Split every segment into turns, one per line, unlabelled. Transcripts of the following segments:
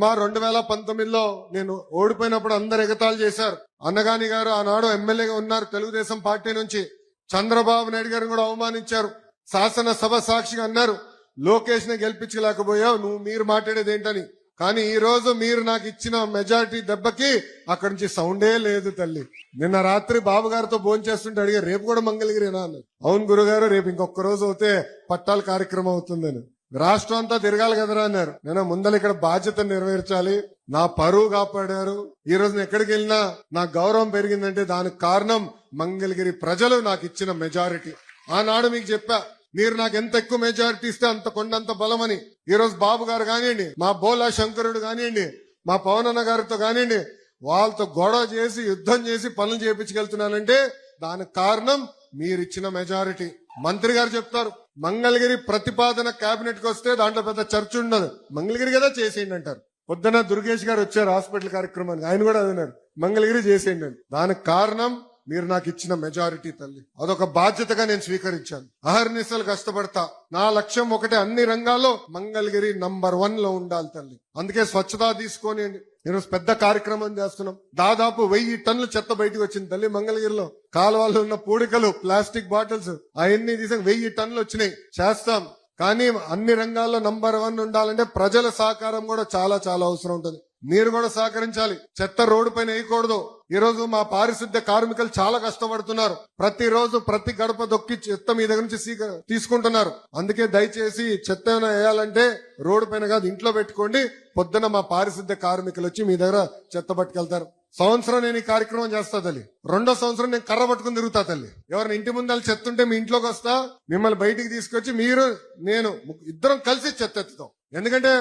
అమ్మా 2019లో నేను ఓడిపోయినప్పుడు అందరు ఎగతాళి చేశారు. అన్నగాని గారు ఆనాడు ఎమ్మెల్యేగా ఉన్నారు తెలుగుదేశం పార్టీ నుంచి. చంద్రబాబు నాయుడు గారిని కూడా అవమానించారు. శాసనసభ సాక్షిగా అన్నారు, లోకేష్ ని గెలిపించలేకపోయావు, మీరు మాట్లాడేది ఏంటని. కానీ ఈ రోజు మీరు నాకు ఇచ్చిన మెజారిటీ దెబ్బకి అక్కడి నుంచి సౌండే లేదు తల్లి. నిన్న రాత్రి బాబు గారితో భోజనం చేస్తుంటే అడిగారు, రేపు కూడా మంగళగిరినా అన్నారు. అవును గురుగారు, రేపు ఇంకొక రోజు అవుతే పట్టాల కార్యక్రమం అవుతుందని. రాష్ట్రం అంతా తిరగాలి కదరా అన్నారు. నేను ముందర ఇక్కడ బాధ్యత నెరవేర్చాలి, నా పరువు కాపాడారు. ఈ రోజు నేను ఎక్కడికి వెళ్ళినా నా గౌరవం పెరిగిందంటే దానికి కారణం మంగళగిరి ప్రజలు నాకు ఇచ్చిన మెజారిటీ. ఆనాడు మీకు చెప్పా, మీరు నాకు ఎంత ఎక్కువ మెజారిటీ ఇస్తే అంత కొండంత బలమని. ఈ రోజు బాబు గారు కానివ్వండి, మా బోలా శంకరుడు కానివ్వండి, మా పవన్ అన్న గారితో కానివ్వండి, వాళ్ళతో గొడవ చేసి యుద్ధం చేసి పనులు చేయించుకెళ్తున్నానంటే దానికి కారణం మీరిచ్చిన మెజారిటీ. మంత్రి గారు చెప్తారు, మంగళగిరి ప్రతిపాదన కేబినెట్ కి వస్తే దాంట్లో పెద్ద చర్చ ఉండదు, మంగళగిరి కదా చేసేయండి అంటారు. పొద్దున దుర్గేష్ గారు వచ్చారు హాస్పిటల్ కార్యక్రమానికి, ఆయన కూడా అన్నారు మంగళగిరి చేసేయండి అని. దానికి కారణం మీరు నాకు ఇచ్చిన మెజారిటీ తల్లి. అదొక బాధ్యతగా నేను స్వీకరించాను. అహర్నిశలు కష్టపడతా. నా లక్ష్యం ఒకటే, అన్ని రంగాల్లో మంగళగిరి నంబర్ 1 లో ఉండాలి తల్లి. అందుకే స్వచ్ఛత తీసుకొని ఈరోజు పెద్ద కార్యక్రమం చేస్తున్నాం. దాదాపు 1000 టన్నుల చెత్త బయటకు వచ్చింది తల్లి మంగళగిరిలో. కాలువల్లో ఉన్న పూడికలు, ప్లాస్టిక్ బాటిల్స్ అవన్నీ తీసి 1000 టన్నులు వచ్చినాయి. చేస్తాం. కానీ అన్ని రంగాల్లో నంబర్ 1 ఉండాలంటే ప్రజల సహకారం కూడా చాలా చాలా అవసరం ఉంటుంది. మీరు కూడా సహకరించాలి. చెత్త రోడ్డు పైన వేయకూడదు. ఈ రోజు మా పారిశుద్ధ్య కార్మికులు చాలా కష్టపడుతున్నారు. ప్రతిరోజు ప్రతి గడప దొక్కి చెత్త మీ దగ్గర నుంచి తీసుకుంటున్నారు. అందుకే దయచేసి చెత్త ఏమైనా వేయాలంటే రోడ్డు పైన కాదు, ఇంట్లో పెట్టుకోండి. పొద్దున మా పారిశుద్ధ్య కార్మికులు వచ్చి మీ దగ్గర చెత్త పట్టుకెళ్తారు. సంవత్సరం నేను ఈ కార్యక్రమం చేస్తా తల్లి. 2వ సంవత్సరం నేను కర్ర పట్టుకుని తిరుగుతా తల్లి. ఎవరిని ఇంటి ముందర చెత్త ఉంటే మీ ఇంట్లోకి వస్తా, మిమ్మల్ని బయటికి తీసుకొచ్చి మీరు నేను ఇద్దరం కలిసి చెత్త ఎత్తుతాం. ఎందుకంటే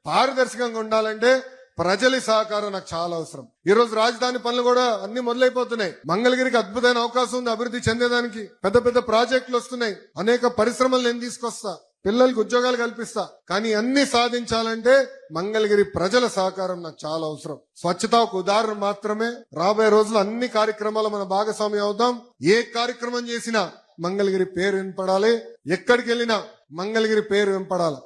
పారదర్శకంగా ఉండాలంటే ప్రజల సహకారం నాకు చాలా అవసరం. ఈ రోజు రాజధాని పనులు కూడా అన్ని మొదలైపోతున్నాయి. మంగళగిరికి అద్భుతమైన అవకాశం ఉంది అభివృద్ధి చెందేదానికి. పెద్ద పెద్ద ప్రాజెక్టులు వస్తున్నాయి. అనేక పరిశ్రమలు నేను తీసుకొస్తా, పిల్లలకు ఉద్యోగాలు కల్పిస్తా. కానీ అన్ని సాధించాలంటే మంగళగిరి ప్రజల సహకారం నాకు చాలా అవసరం. స్వచ్ఛత ఒక ఉదాహరణ మాత్రమే. రాబోయే రోజులు అన్ని కార్యక్రమాలు మన భాగస్వామి అవుదాం. ఏ కార్యక్రమం చేసినా మంగళగిరి పేరు వినపడాలి. ఎక్కడికి వెళ్ళినా మంగళగిరి పేరు వినపడాలి.